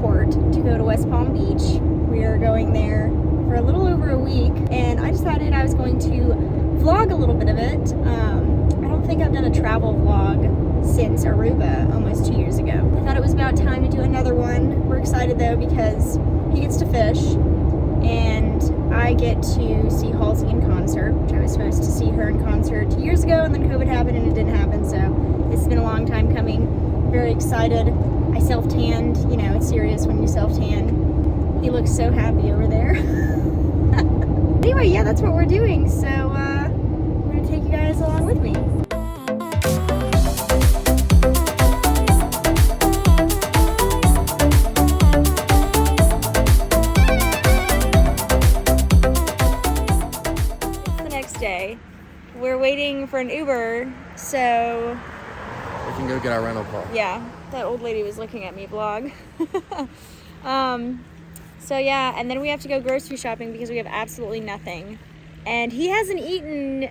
airport to go to West Palm Beach. We are going there for a little over a week, and I decided I was going to vlog a little bit of it. I don't think I've done a travel vlog since Aruba almost 2 years ago. I thought it was about time to do another one. We're excited though because he gets to fish and I get to see Halsey in concert, which I was supposed to see her in concert 2 years ago, and then COVID happened and it didn't happen, so it's been a long time coming. Very excited. I self-tanned. You know, it's serious when you self-tan. He looks so happy over there. Anyway, yeah, that's what we're doing, so I'm gonna take you guys along with me. Day. We're waiting for an Uber, so we can go get our rental car. Yeah, that old lady was looking at me vlog. So yeah, and then we have to go grocery shopping because we have absolutely nothing. And he hasn't eaten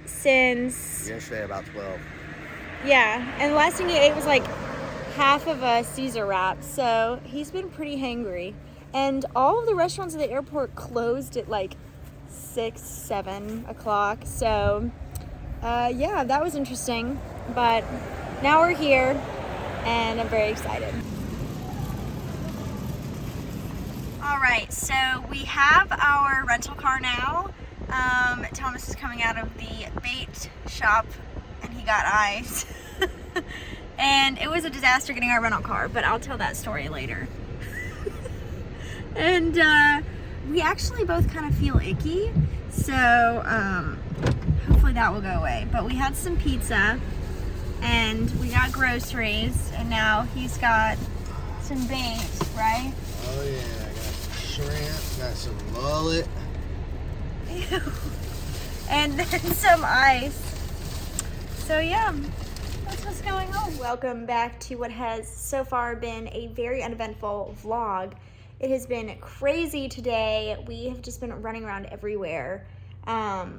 since yesterday about 12. Yeah, and the last thing he ate was like half of a Caesar wrap, so he's been pretty hangry. And all of the restaurants at the airport closed at like 6, 7 o'clock, so yeah, that was interesting, but now we're here and I'm very excited. All right, so we have our rental car now. Thomas is coming out of the bait shop and he got eyes. And it was a disaster getting our rental car, but I'll tell that story later. And we actually both kind of feel icky, so hopefully that will go away. But we had some pizza and we got groceries, and now he's got some bait, right? Oh yeah, I got some shrimp, got some mullet. Ew. And then some ice. So yeah, that's what's going on. Welcome back to what has so far been a very uneventful vlog. It has been crazy today. We have just been running around everywhere.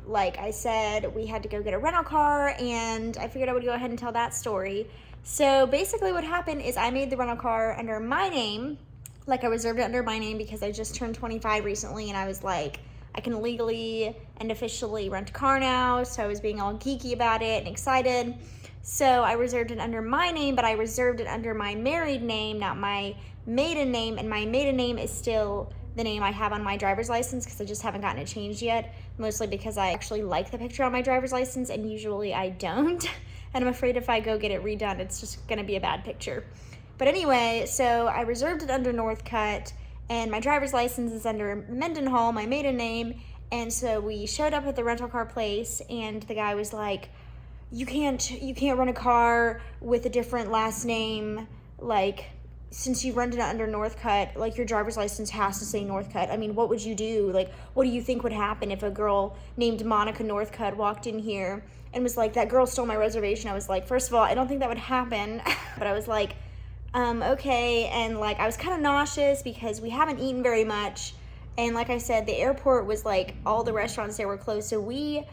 Like I said, we had to go get a rental car, and I figured I would go ahead and tell that story. So basically what happened is I made the rental car under my name. Like, I reserved it under my name because I just turned 25 recently, and I was like, I can legally and officially rent a car now. So I was being all geeky about it and excited. So I reserved it under my name, but I reserved it under my married name, not my maiden name, and my maiden name is still the name I have on my driver's license because I just haven't gotten it changed yet, mostly because I actually like the picture on my driver's license and usually I don't, and I'm afraid if I go get it redone it's just gonna be a bad picture. But anyway, so I reserved it under Northcutt and my driver's license is under Mendenhall, my maiden name, and so we showed up at the rental car place and the guy was like, you can't rent a car with a different last name, like, since you rented it under Northcutt, like, your driver's license has to say Northcutt. I mean, what would you do? Like, what do you think would happen if a girl named Monica Northcutt walked in here and was like, that girl stole my reservation? I was like, first of all, I don't think that would happen. But I was like, okay. And like, I was kind of nauseous because we haven't eaten very much. And like I said, the airport was like, all the restaurants there were closed. So we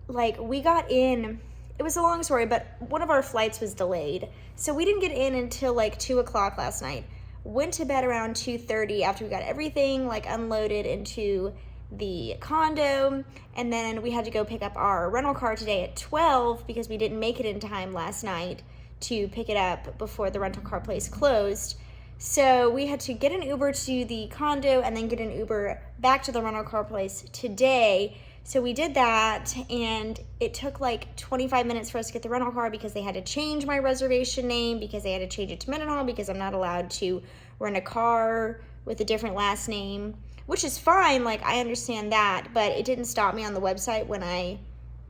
got in. It was a long story, but one of our flights was delayed. So we didn't get in until like 2 o'clock last night. Went to bed around 2:30 after we got everything like unloaded into the condo. And then we had to go pick up our rental car today at 12 because we didn't make it in time last night to pick it up before the rental car place closed. So we had to get an Uber to the condo and then get an Uber back to the rental car place today. So we did that, and it took like 25 minutes for us to get the rental car because they had to change my reservation name, because they had to change it to Mendenhall, because I'm not allowed to rent a car with a different last name, which is fine, like, I understand that, but it didn't stop me on the website when I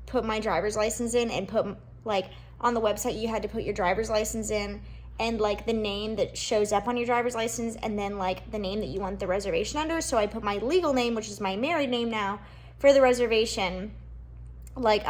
put my driver's license in and put, like, on the website you had to put your driver's license in and, like, the name that shows up on your driver's license and then, like, the name that you want the reservation under. So I put my legal name, which is my married name now, for the reservation, like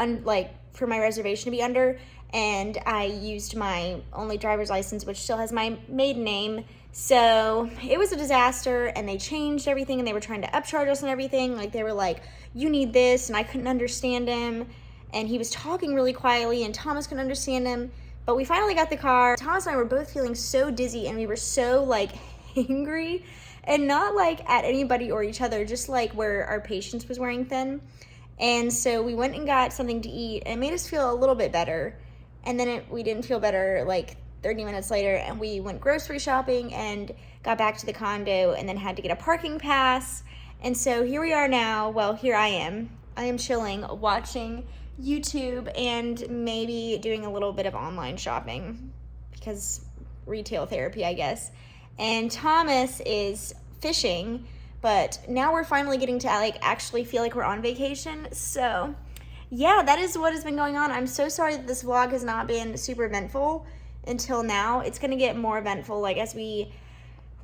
for my reservation to be under, and I used my only driver's license, which still has my maiden name. So it was a disaster, and they changed everything, and they were trying to upcharge us and everything. Like, they were like, you need this, and I couldn't understand him, and he was talking really quietly, and Thomas couldn't understand him. But we finally got the car. Thomas and I were both feeling so dizzy, and we were so like angry, and not like at anybody or each other, just like where our patience was wearing thin. And so we went and got something to eat, and it made us feel a little bit better. And then we didn't feel better like 30 minutes later, and we went grocery shopping and got back to the condo and then had to get a parking pass. And so here we are now. Well, here I am. I am chilling, watching YouTube and maybe doing a little bit of online shopping because retail therapy, I guess. And Thomas is fishing, but now we're finally getting to like actually feel like we're on vacation. So yeah, that is what has been going on. I'm so sorry that this vlog has not been super eventful until now. It's gonna get more eventful like as we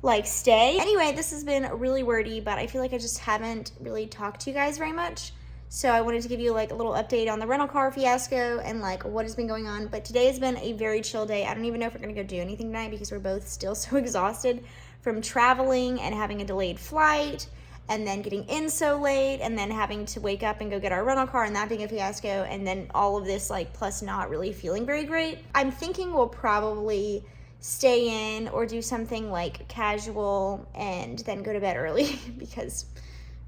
like stay. Anyway, this has been really wordy, but I feel like I just haven't really talked to you guys very much. So I wanted to give you like a little update on the rental car fiasco and like what has been going on. But today has been a very chill day. I don't even know if we're gonna go do anything tonight because we're both still so exhausted from traveling and having a delayed flight and then getting in so late and then having to wake up and go get our rental car and that being a fiasco, and then all of this like plus not really feeling very great. I'm thinking we'll probably stay in or do something like casual and then go to bed early because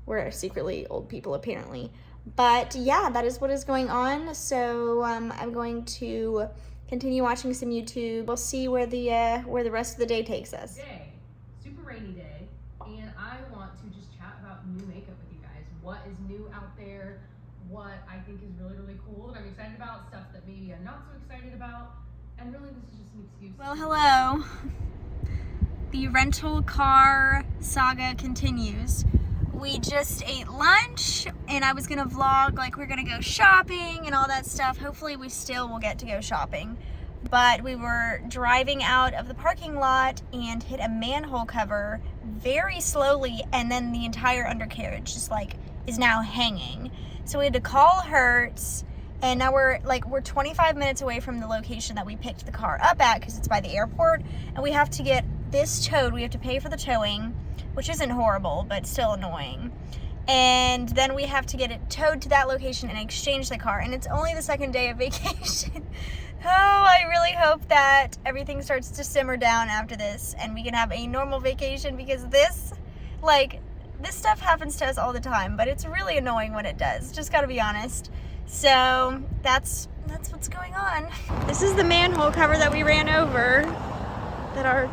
we're secretly old people apparently. But yeah, that is what is going on. So I'm going to continue watching some YouTube. We'll see where the rest of the day takes us. Super rainy day, and I want to just chat about new makeup with you guys. What is new out there? What I think is really, really cool that I'm excited about, stuff that maybe I'm not so excited about, and really this is just an excuse. Well, hello. The rental car saga continues. We just ate lunch, and I was gonna vlog like we're gonna go shopping and all that stuff. Hopefully we still will get to go shopping. But we were driving out of the parking lot and hit a manhole cover very slowly, and then the entire undercarriage just like is now hanging. So we had to call Hertz, and now we're 25 minutes away from the location that we picked the car up at because it's by the airport, and we have to get this towed. We have to pay for the towing, which isn't horrible, but still annoying. And then we have to get it towed to that location and exchange the car. And it's only the second day of vacation. Oh, I really hope that everything starts to simmer down after this and we can have a normal vacation, because this stuff happens to us all the time, but it's really annoying when it does. Just gotta be honest. So that's what's going on. This is the manhole cover that we ran over, that our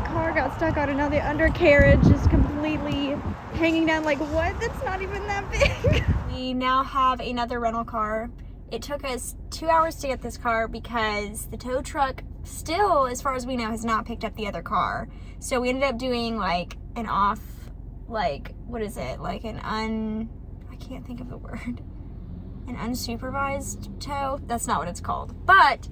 car got stuck on, and now the undercarriage is completely hanging down. Like, what? That's not even that big. We now have another rental car. It took us 2 hours to get this car because the tow truck still, as far as we know, has not picked up the other car. So we ended up doing like an off, like, what is it? Like I can't think of the word. An unsupervised tow? That's not what it's called. But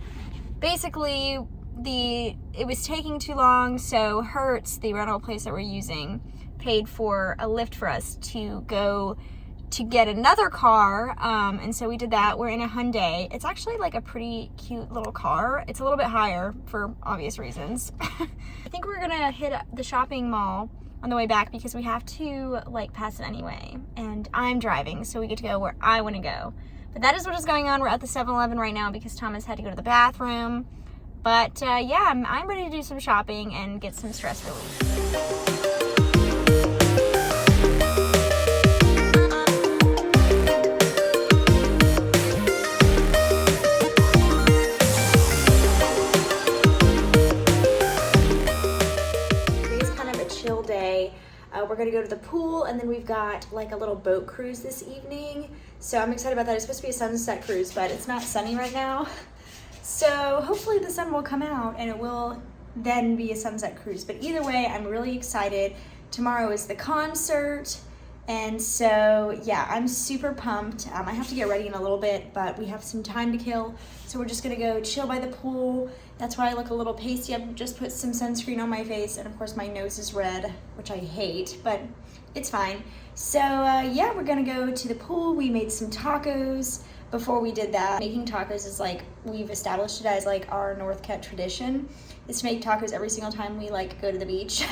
basically, it was taking too long, so Hertz, the rental place that we're using, paid for a lift for us to go to get another car, and so we did that. We're in a Hyundai. It's actually like a pretty cute little car. It's a little bit higher for obvious reasons. I think we're gonna hit the shopping mall on the way back because we have to like pass it anyway, and I'm driving, so we get to go where I want to go. But that is what is going on. We're at the 7-Eleven right now because Thomas had to go to the bathroom. But yeah, I'm ready to do some shopping and get some stress relief. We're gonna go to the pool, and then we've got like a little boat cruise this evening. So I'm excited about that. It's supposed to be a sunset cruise, but it's not sunny right now. So hopefully the sun will come out and it will then be a sunset cruise. But either way, I'm really excited. Tomorrow is the concert. And so yeah, I'm super pumped. I have to get ready in a little bit, but we have some time to kill. So we're just gonna go chill by the pool. That's why I look a little pasty. I've just put some sunscreen on my face, and of course my nose is red, which I hate, but it's fine. So yeah, we're gonna go to the pool. We made some tacos before we did that. Making tacos is like, we've established it as like our North Cat tradition, is to make tacos every single time we like go to the beach.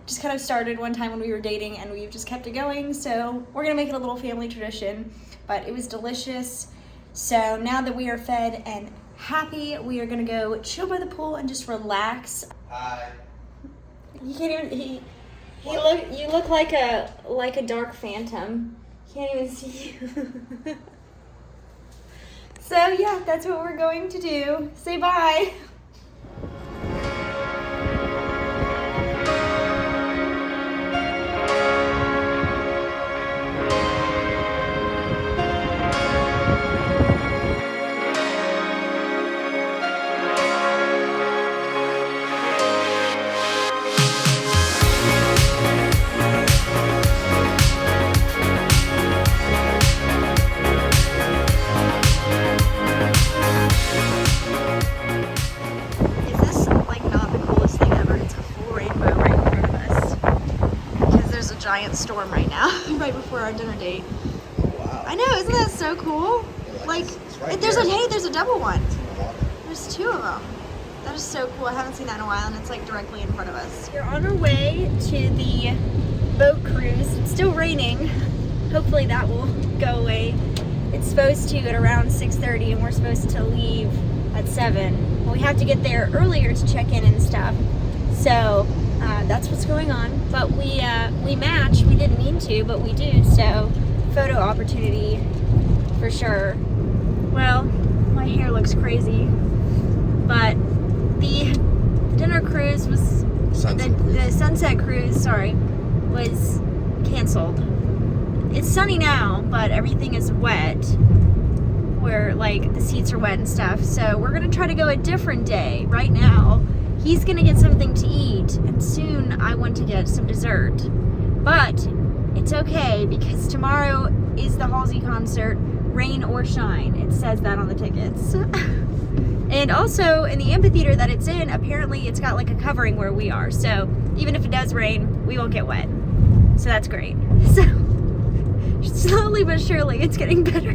Just kind of started one time when we were dating, and we've just kept it going. So we're gonna make it a little family tradition, but it was delicious. So now that we are fed and happy, we are gonna go chill by the pool and just relax. Hi. You can't even. You look like a dark phantom. Can't even see you. So yeah, that's what we're going to do. Say bye. Giant storm right now, right before our dinner date. Wow. I know, isn't that so cool? Like, right there's there. there's a double one. There's two of them. That is so cool. I haven't seen that in a while, and it's like directly in front of us. We're on our way to the boat cruise. It's still raining. Hopefully that will go away. It's supposed to at around 6:30, and we're supposed to leave at 7. We have to get there earlier to check in and stuff. So that's what's going on. But we match. We didn't mean to, but we do. So photo opportunity for sure. Well, my hair looks crazy, but the dinner cruise was the sunset cruise. Sorry, was canceled. It's sunny now, but everything is wet. Where like the seats are wet and stuff. So we're gonna try to go a different day. Right now, he's gonna get something to eat, and soon I want to get some dessert. But it's okay because tomorrow is the Halsey concert, rain or shine. It says that on the tickets. And also in the amphitheater that it's in, apparently it's got like a covering where we are. So even if it does rain, we won't get wet. So that's great. So slowly but surely it's getting better.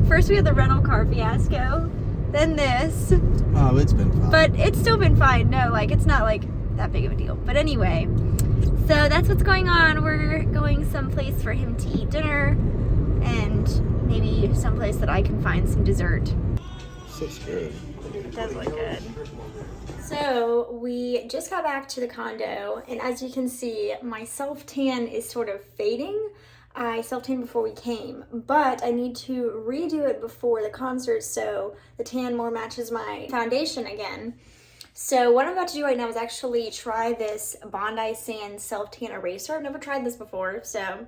First we had the rental car fiasco, then this. Oh, it's been fine. But it's still been fine. No, like it's not like that big of a deal. But anyway, so that's what's going on. We're going someplace for him to eat dinner and maybe someplace that I can find some dessert. Looks good. It does look good. So we just got back to the condo, and as you can see, my self-tan is sort of fading. I self-tanned before we came, but I need to redo it before the concert so the tan more matches my foundation again. So what I'm about to do right now is actually try this Bondi Sands self-tan eraser. I've never tried this before, so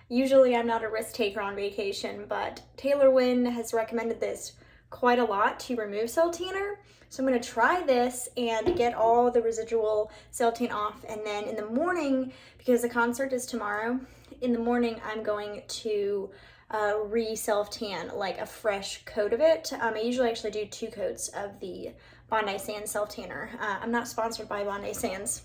usually I'm not a risk taker on vacation, but Taylor Wynn has recommended this quite a lot to remove self-tanner. So I'm going to try this and get all the residual self-tan off, and then in the morning, because the concert is tomorrow, in the morning I'm going to re-self-tan, like a fresh coat of it. I usually actually do 2 coats of the Bondi Sands self-tanner. I'm not sponsored by Bondi Sands,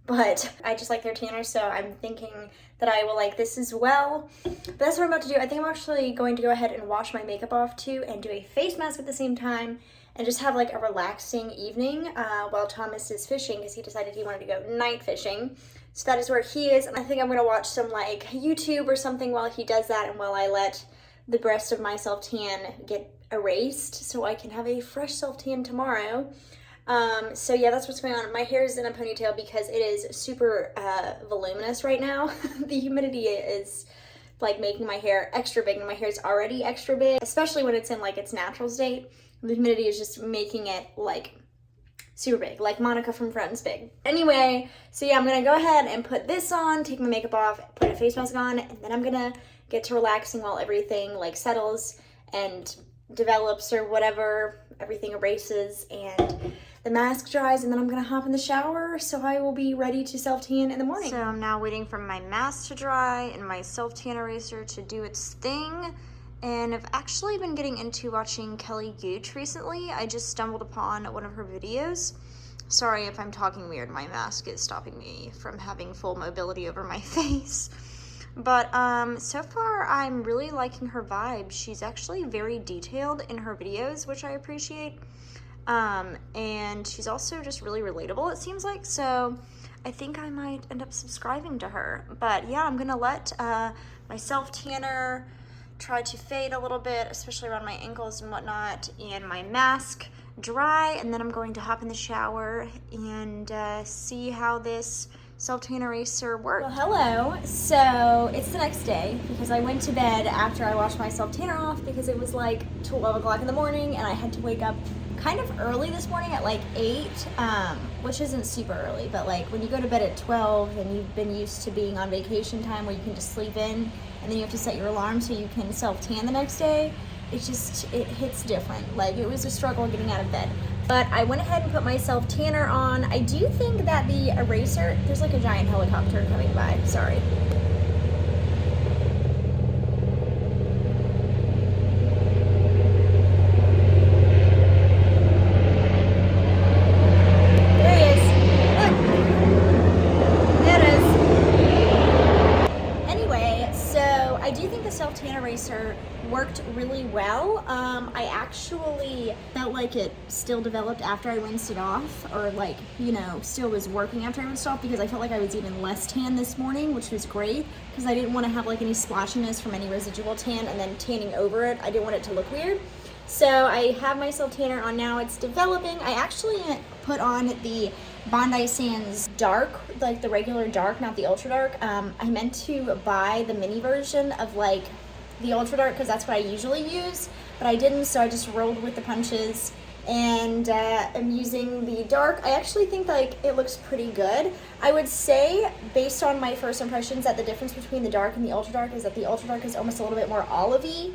but I just like their tanner, so I'm thinking that I will like this as well. But that's what I'm about to do. I think I'm actually going to go ahead and wash my makeup off too and do a face mask at the same time and just have like a relaxing evening while Thomas is fishing, because he decided he wanted to go night fishing. So that is where he is, and I think I'm gonna watch some like YouTube or something while he does that, and while I let the rest of my self-tan get erased so I can have a fresh self-tan tomorrow. So yeah, that's what's going on. My hair is in a ponytail because it is super voluminous right now. The humidity is like making my hair extra big, and my hair is already extra big, especially when it's in like its natural state. The humidity is just making it like super big, like Monica from Friends big. Anyway, so yeah, I'm gonna go ahead and put this on, take my makeup off, put a face mask on, and then I'm gonna get to relaxing while everything like settles and develops or whatever, everything erases and the mask dries, and then I'm gonna hop in the shower, so I will be ready to self-tan in the morning. So I'm now waiting for my mask to dry and my self-tan eraser to do its thing. And I've actually been getting into watching Kelly Gooch recently. I just stumbled upon one of her videos. Sorry if I'm talking weird, my mask is stopping me from having full mobility over my face. But so far I'm really liking her vibe. She's actually very detailed in her videos, which I appreciate. And she's also just really relatable, it seems like. So I think I might end up subscribing to her. But yeah, I'm gonna let my self-tanner try to fade a little bit, especially around my ankles and whatnot, and my mask dry, and then I'm going to hop in the shower and see how this self-tan eraser works. Well, hello. So it's the next day because I went to bed after I washed my self-tanner off because it was like 12 o'clock in the morning and I had to wake up kind of early this morning at like 8, which isn't super early, but like when you go to bed at 12 and you've been used to being on vacation time where you can just sleep in and then you have to set your alarm so you can self-tan the next day, it hits different. Like, it was a struggle getting out of bed. But I went ahead and put my self-tanner on. I do think that the eraser, there's like a giant helicopter coming by, sorry. There he is. Look. There it is. Anyway, so I do think the self-tan eraser worked really well. I actually felt like it still developed after I rinsed it off, or like, you know, still was working after I rinsed it off, because I felt like I was even less tan this morning, which was great because I didn't want to have like any splotchiness from any residual tan and then tanning over it. I didn't want it to look weird. So I have my self tanner on now. It's developing. I actually put on the Bondi Sands dark, like the regular dark, not the ultra dark. I meant to buy the mini version of like the ultra dark because that's what I usually use, but I didn't, so I just rolled with the punches and I'm using the dark. I actually think like it looks pretty good. I would say, based on my first impressions, that the difference between the dark and the ultra dark is that the ultra dark is almost a little bit more olivey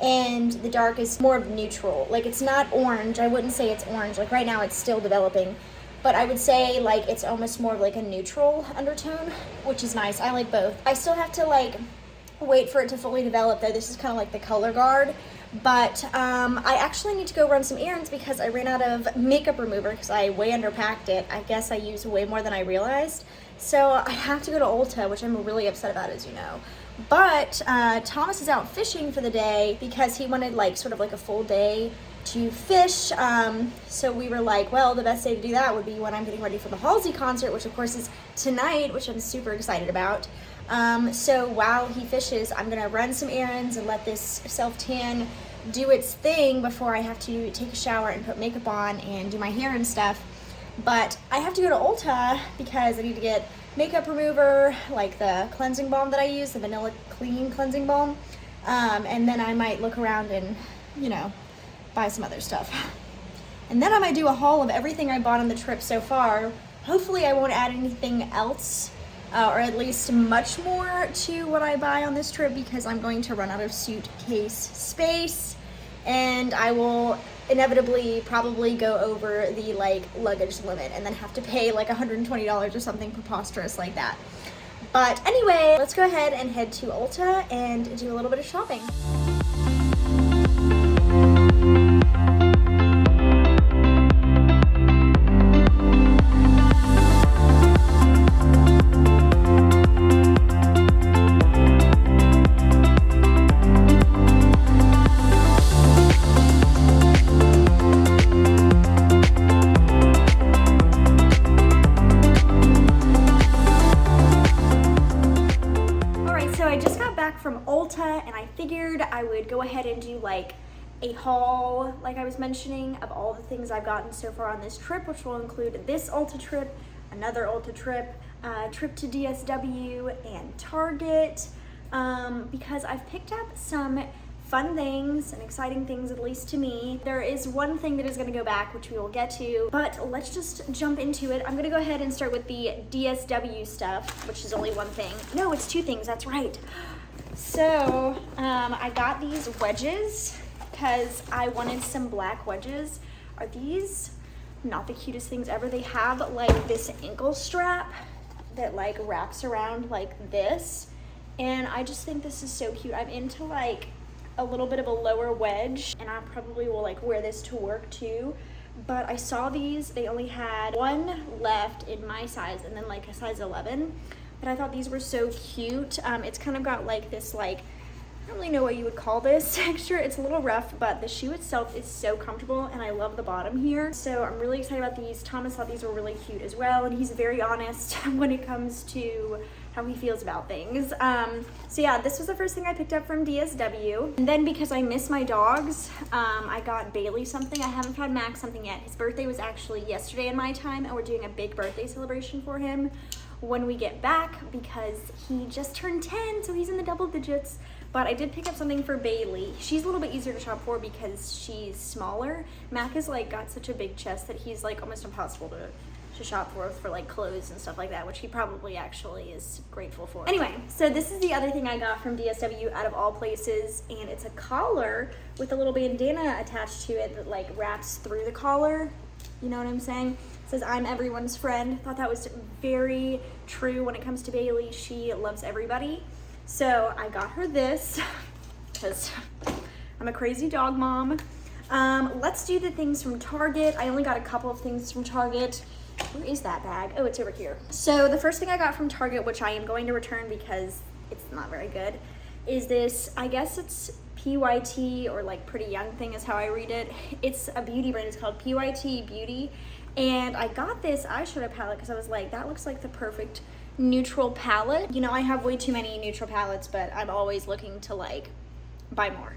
and the dark is more neutral. Like, it's not orange. I wouldn't say it's orange. Like, right now it's still developing, but I would say like it's almost more of like a neutral undertone, which is nice. I like both. I still have to like wait for it to fully develop though. This is kind of like the color guard, but I actually need to go run some errands because I ran out of makeup remover because I way underpacked it. I guess I used way more than I realized, so I have to go to Ulta, which I'm really upset about, as you know. But Thomas is out fishing for the day because he wanted like sort of like a full day to fish, so we were like, well, the best day to do that would be when I'm getting ready for the Halsey concert, which of course is tonight, which I'm super excited about. So while he fishes, I'm gonna run some errands and let this self-tan do its thing before I have to take a shower and put makeup on and do my hair and stuff. But I have to go to Ulta because I need to get makeup remover, like the cleansing balm that I use, the Vanilla Clean cleansing balm, and then I might look around and, you know, buy some other stuff. And then I might do a haul of everything I bought on the trip so far. Hopefully I won't add anything else, or at least much more to what I buy on this trip, because I'm going to run out of suitcase space and I will inevitably probably go over the like luggage limit and then have to pay like $120 or something preposterous like that. But anyway, let's go ahead and head to Ulta and do a little bit of shopping. From Ulta, and I figured I would go ahead and do like a haul, like I was mentioning, of all the things I've gotten so far on this trip, which will include this Ulta trip, another Ulta trip, trip to DSW and Target, because I've picked up some fun things and exciting things, at least to me. There is one thing that is going to go back, which we will get to, but let's just jump into it. I'm going to go ahead and start with the DSW stuff, which is only one thing. No, it's two things, that's right. So I got these wedges because I wanted some black wedges. Are these not the cutest things ever? They have like this ankle strap that like wraps around like this, and I just think this is so cute. I'm into like a little bit of a lower wedge, and I probably will like wear this to work too. But I saw these, they only had one left in my size and then like a size 11. But I thought these were so cute. It's kind of got like this like don't really know what you would call this texture. It's a little rough, but the shoe itself is so comfortable, and I love the bottom here. So I'm really excited about these. Thomas thought these were really cute as well, and he's very honest when it comes to how he feels about things. So yeah, this was the first thing I picked up from DSW. And then because I miss my dogs, I got Bailey something. I haven't had Max something yet. His birthday was actually yesterday in my time, and we're doing a big birthday celebration for him when we get back because he just turned 10, so he's in the double digits. But I did pick up something for Bailey. She's a little bit easier to shop for because she's smaller. Mac has like got such a big chest that he's like almost impossible to shop for like clothes and stuff like that, which he probably actually is grateful for. Anyway, so this is the other thing I got from DSW out of all places, and it's a collar with a little bandana attached to it that like wraps through the collar. You know what I'm saying? It says, "I'm everyone's friend." Thought that was very true when it comes to Bailey. She loves everybody. So I got her this because I'm a crazy dog mom. Let's do the things from Target. I only got a couple of things from Target. Where is that bag? Oh, it's over here. So the first thing I got from Target, which I am going to return because it's not very good, is this, I guess it's PYT or like Pretty Young Thing is how I read it. It's a beauty brand. It's called PYT Beauty. And I got this eyeshadow palette because I was like, that looks like the perfect neutral palette. You know, I have way too many neutral palettes, but I'm always looking to like buy more.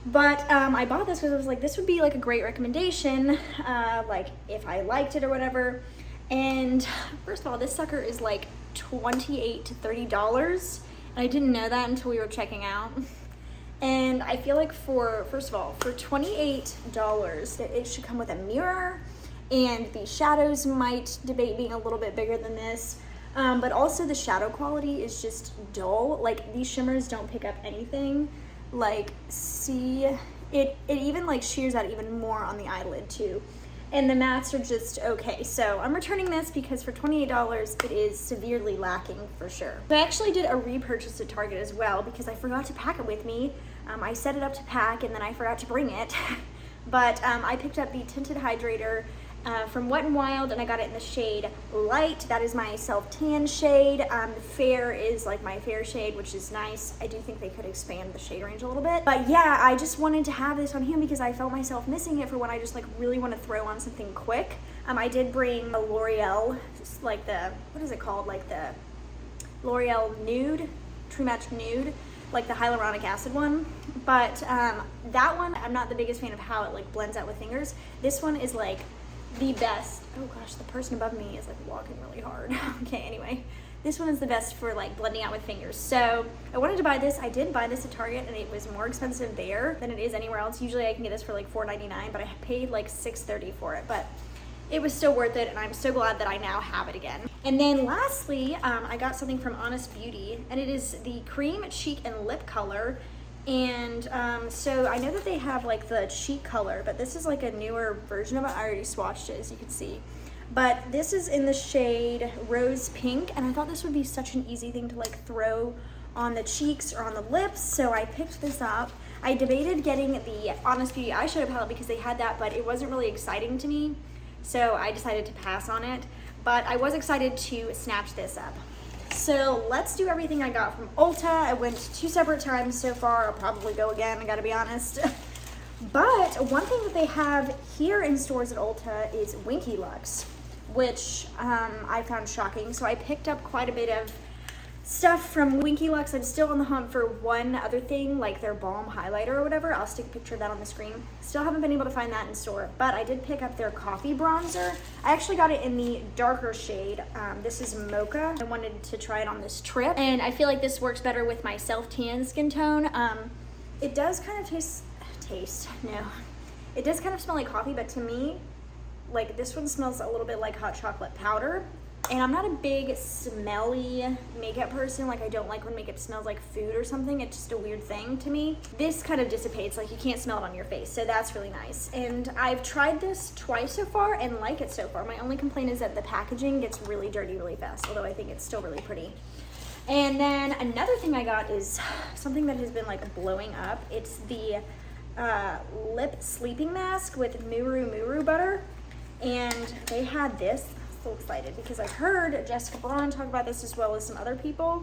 But I bought this because I was like, this would be like a great recommendation, like if I liked it or whatever. And first of all, this sucker is like $28 to $30. And I didn't know that until we were checking out. And I feel like first of all, for $28, it should come with a mirror, and the shadows might debate being a little bit bigger than this. But also the shadow quality is just dull. Like these shimmers don't pick up anything. Like, see, it even like shears out even more on the eyelid too. And the mattes are just okay. So I'm returning this because for $28, it is severely lacking for sure. So I actually did a repurchase at Target as well because I forgot to pack it with me. I set it up to pack and then I forgot to bring it. But I picked up the tinted hydrator from Wet n Wild, and I got it in the shade Light. That is my self-tan shade. Fair is like my fair shade, which is nice. I do think they could expand the shade range a little bit. But yeah, I just wanted to have this on hand because I felt myself missing it for when I just like really want to throw on something quick. I did bring a L'Oreal, like the, what is it called? Like the L'Oreal Nude, True Match Nude, like the hyaluronic acid one. But that one, I'm not the biggest fan of how it like blends out with fingers. This one is like the best. Oh gosh, the person above me is like walking really hard. Okay, anyway, this one is the best for like blending out with fingers. So I wanted to buy this. I did buy this at Target and it was more expensive there than it is anywhere else. Usually I can get this for like $4.99, but I paid like $6.30 for it. But it was still worth it, and I'm so glad that I now have it again. And then lastly, I got something from Honest Beauty, and it is the Cream Cheek and Lip Color. And so I know that they have like the cheek color, but this is like a newer version of it. I already swatched it, as you can see. But this is in the shade Rose Pink, and I thought this would be such an easy thing to like throw on the cheeks or on the lips, so I picked this up. I debated getting the Honest Beauty eyeshadow palette because they had that, but it wasn't really exciting to me, so I decided to pass on it. But I was excited to snatch this up. So let's do everything I got from Ulta. I went 2 separate times so far. I'll probably go again, I gotta be honest. But one thing that they have here in stores at Ulta is Winky Lux, which I found shocking. So I picked up quite a bit of stuff from Winky Lux. I'm still on the hunt for one other thing, like their balm highlighter or whatever. I'll stick a picture of that on the screen. Still haven't been able to find that in store, but I did pick up their coffee bronzer. I actually got it in the darker shade. This is Mocha. I wanted to try it on this trip, and I feel like this works better with my self-tan skin tone. It does kind of it does kind of smell like coffee, but to me, like this one smells a little bit like hot chocolate powder. And I'm not a big smelly makeup person. Like I don't like when makeup smells like food or something. It's just a weird thing to me. This kind of dissipates, like you can't smell it on your face. So that's really nice. And I've tried this twice so far and like it so far. My only complaint is that the packaging gets really dirty really fast, although I think it's still really pretty. And then another thing I got is something that has been like blowing up. It's the lip sleeping mask with Muru butter. And they had this. So excited because I've heard Jessica Braun talk about this as well as some other people,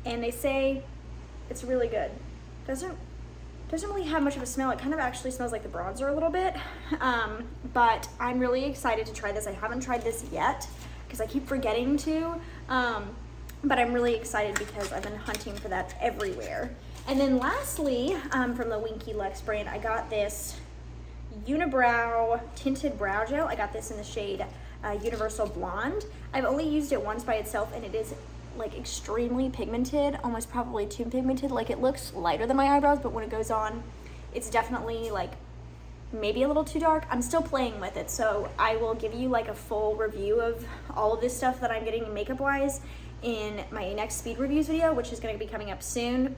and they say it's really good. doesn't really have much of a smell. It kind of actually smells like the bronzer a little bit. But I'm really excited to try this. I haven't tried this yet because I keep forgetting to. But I'm really excited because I've been hunting for that everywhere. And then lastly, from the Winky Lux brand, I got this Unibrow Tinted Brow Gel. I got this in the shade Universal Blonde. I've only used it once by itself, and it is like extremely pigmented, almost probably too pigmented. Like, it looks lighter than my eyebrows, but when it goes on, it's definitely like maybe a little too dark. I'm still playing with it, so I will give you like a full review of all of this stuff that I'm getting makeup wise in my next speed reviews video, which is going to be coming up soon.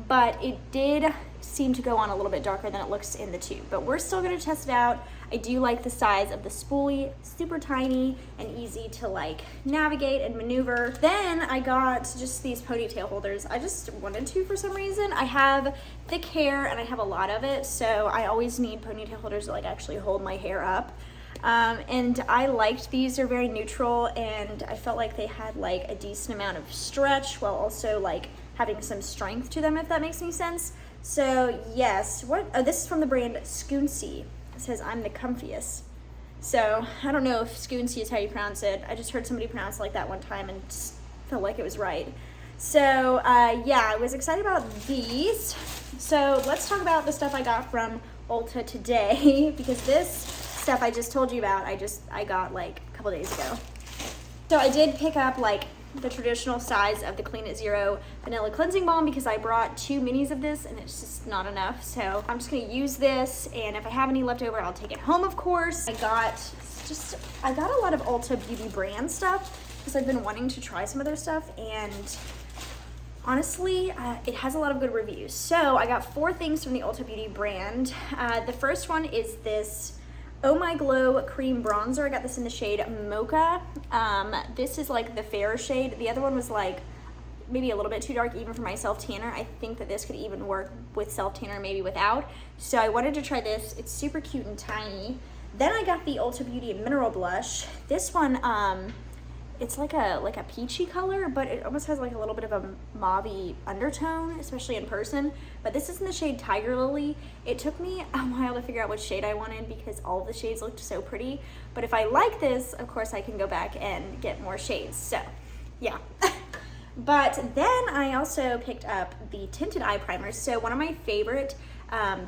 But it did seem to go on a little bit darker than it looks in the tube, but we're still going to test it out. I do like the size of the spoolie, super tiny and easy to like navigate and maneuver. Then I got just these ponytail holders. I just wanted to for some reason. I have thick hair and I have a lot of it, so I always need ponytail holders to like actually hold my hair up. And I liked these. They're very neutral, and I felt like they had like a decent amount of stretch while also like having some strength to them, if that makes any sense. So yes, this is from the brand Skoonsy. It says I'm the comfiest. So I don't know if Skoonsy is how you pronounce it. I just heard somebody pronounce it like that one time and just felt like it was right. So yeah, I was excited about these. So let's talk about the stuff I got from Ulta today, because this stuff I just told you about, I got like a couple days ago. So I did pick up like the traditional size of the Clean at Zero Vanilla Cleansing Balm because I brought 2 minis of this and it's just not enough. So I'm just gonna use this, and if I have any left over, I'll take it home, of course. I got a lot of Ulta Beauty brand stuff because I've been wanting to try some of their stuff, and honestly, it has a lot of good reviews. So I got 4 things from the Ulta Beauty brand. The first one is this Oh My Glow Cream Bronzer. I got this in the shade Mocha. This is like the fair shade. The other one was like maybe a little bit too dark even for my self-tanner. I think that this could even work with self-tanner, maybe without. So I wanted to try this. It's super cute and tiny. Then I got the Ulta Beauty Mineral Blush. This one, it's like a peachy color, but it almost has like a little bit of a mauve-y undertone, especially in person. But this is in the shade Tiger Lily. It took me a while to figure out which shade I wanted because all of the shades looked so pretty. But if I like this, of course I can go back and get more shades. So yeah. But then I also picked up the tinted eye primers. So one of my favorite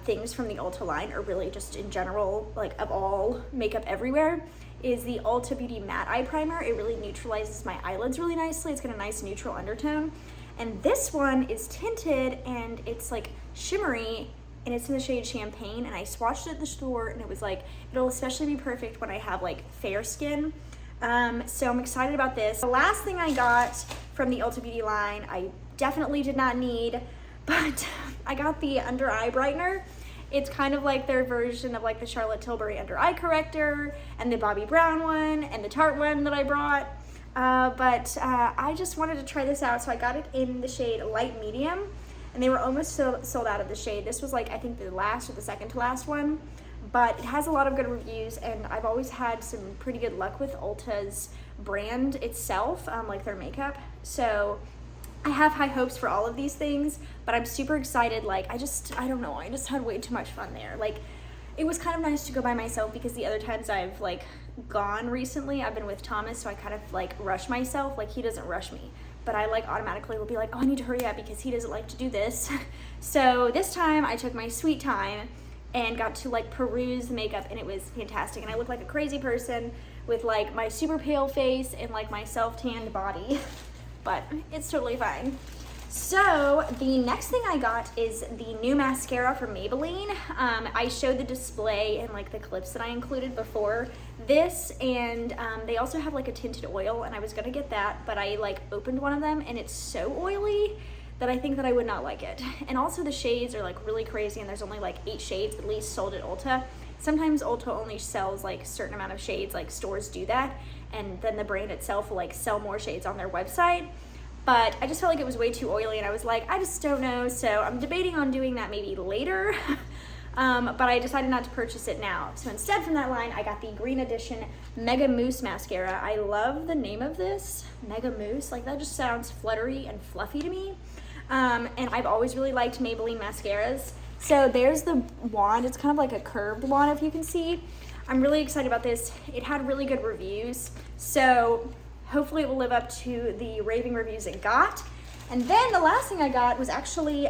things from the Ulta line, or really just in general, like of all makeup everywhere, is the Ulta Beauty Matte Eye Primer. It really neutralizes my eyelids really nicely. It's got a nice neutral undertone. And this one is tinted and it's like shimmery, and it's in the shade Champagne, and I swatched it at the store and it was like, it'll especially be perfect when I have like fair skin. So I'm excited about this. The last thing I got from the Ulta Beauty line, I definitely did not need, but I got the under eye brightener. It's kind of like their version of like the Charlotte Tilbury under eye corrector and the Bobbi Brown one and the Tarte one that I brought. But I just wanted to try this out, so I got it in the shade Light Medium, and they were almost sold out of the shade. This was like, I think the last or the second to last one, but it has a lot of good reviews, and I've always had some pretty good luck with Ulta's brand itself, like their makeup. So I have high hopes for all of these things, but I'm super excited. Like, I don't know, I just had way too much fun there. Like, it was kind of nice to go by myself because the other times I've like gone recently, I've been with Thomas, so I kind of like rush myself. Like, he doesn't rush me, but I like automatically will be like, oh, I need to hurry up because he doesn't like to do this. So this time I took my sweet time and got to like peruse the makeup, and it was fantastic. And I look like a crazy person with like my super pale face and like my self-tanned body. But it's totally fine. So the next thing I got is the new mascara from Maybelline. I showed the display and like the clips that I included before this, and they also have like a tinted oil, and I was gonna get that, but I like opened one of them and it's so oily that I think that I would not like it. And also the shades are like really crazy, and there's only like 8 shades at least sold at Ulta. Sometimes Ulta only sells like a certain amount of shades, like stores do that, and then the brand itself will like sell more shades on their website. But I just felt like it was way too oily, and I was like, I just don't know. So I'm debating on doing that maybe later. But I decided not to purchase it now. So instead from that line, I got the Green Edition Mega Mousse Mascara. I love the name of this, Mega Mousse. Like, that just sounds fluttery and fluffy to me. And I've always really liked Maybelline mascaras. So there's the wand. It's kind of like a curved wand, if you can see. I'm really excited about this. It had really good reviews, so hopefully it will live up to the raving reviews it got. And then the last thing I got was actually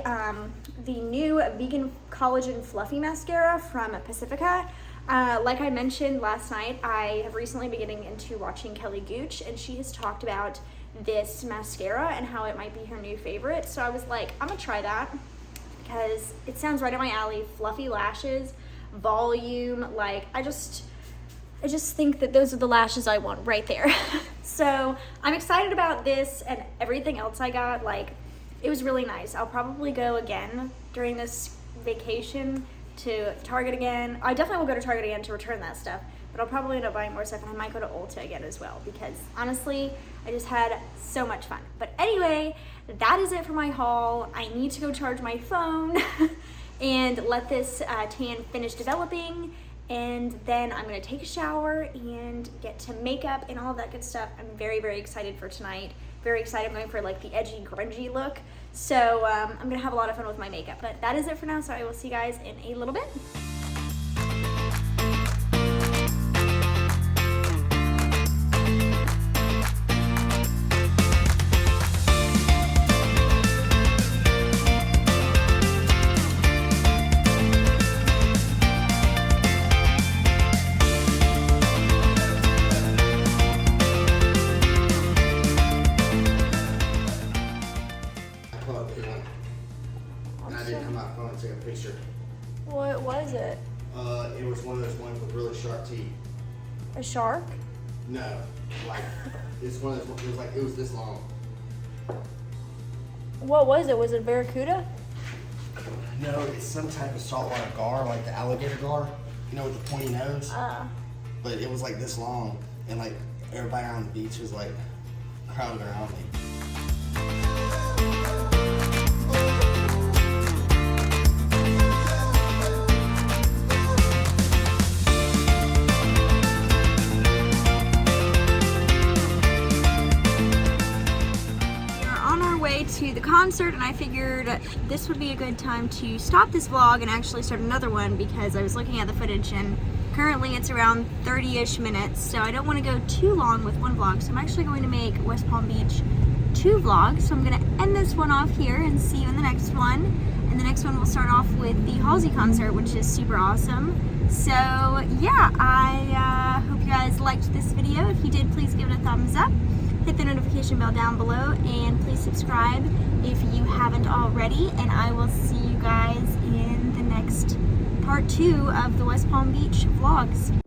the new Vegan Collagen Fluffy Mascara from Pacifica. Like I mentioned last night, I have recently been getting into watching Kelly Gooch, and she has talked about this mascara and how it might be her new favorite. So I was like, I'm gonna try that because it sounds right up my alley. Fluffy lashes, volume, like I just think that those are the lashes I want right there. So I'm excited about this and everything else I got. Like, it was really nice. I'll probably go again during this vacation to Target again. I definitely will go to Target again to return that stuff, but I'll probably end up buying more stuff, and I might go to Ulta again as well because honestly, I just had so much fun. But anyway, that is it for my haul. I need to go charge my phone and let this tan finish developing, and then I'm gonna take a shower and get to makeup and all of that good stuff. I'm very, very excited for tonight. Very excited. I'm going for like the edgy, grungy look. So I'm gonna have a lot of fun with my makeup. But that is it for now, so I will see you guys in a little bit. I didn't come out front and take a picture. What was it? It was one of those ones with really sharp teeth. A shark? No, like it's one of those. It was this long. What was it? Was it a barracuda? No, it's some type of saltwater gar, like the alligator gar. You know, with the pointy nose. But it was like this long, and like everybody on the beach was like crowding around me. To the concert, and I figured this would be a good time to stop this vlog and actually start another one because I was looking at the footage and currently it's around 30-ish minutes, so I don't want to go too long with one vlog. So I'm actually going to make West Palm Beach 2 vlogs. So I'm going to end this one off here and see you in the next one. And the next one will start off with the Halsey concert, which is super awesome. So yeah, I hope you guys liked this video. If you did, please give it a thumbs up. Hit the notification bell down below, and please subscribe if you haven't already, and I will see you guys in the next part 2 of the West Palm Beach vlogs.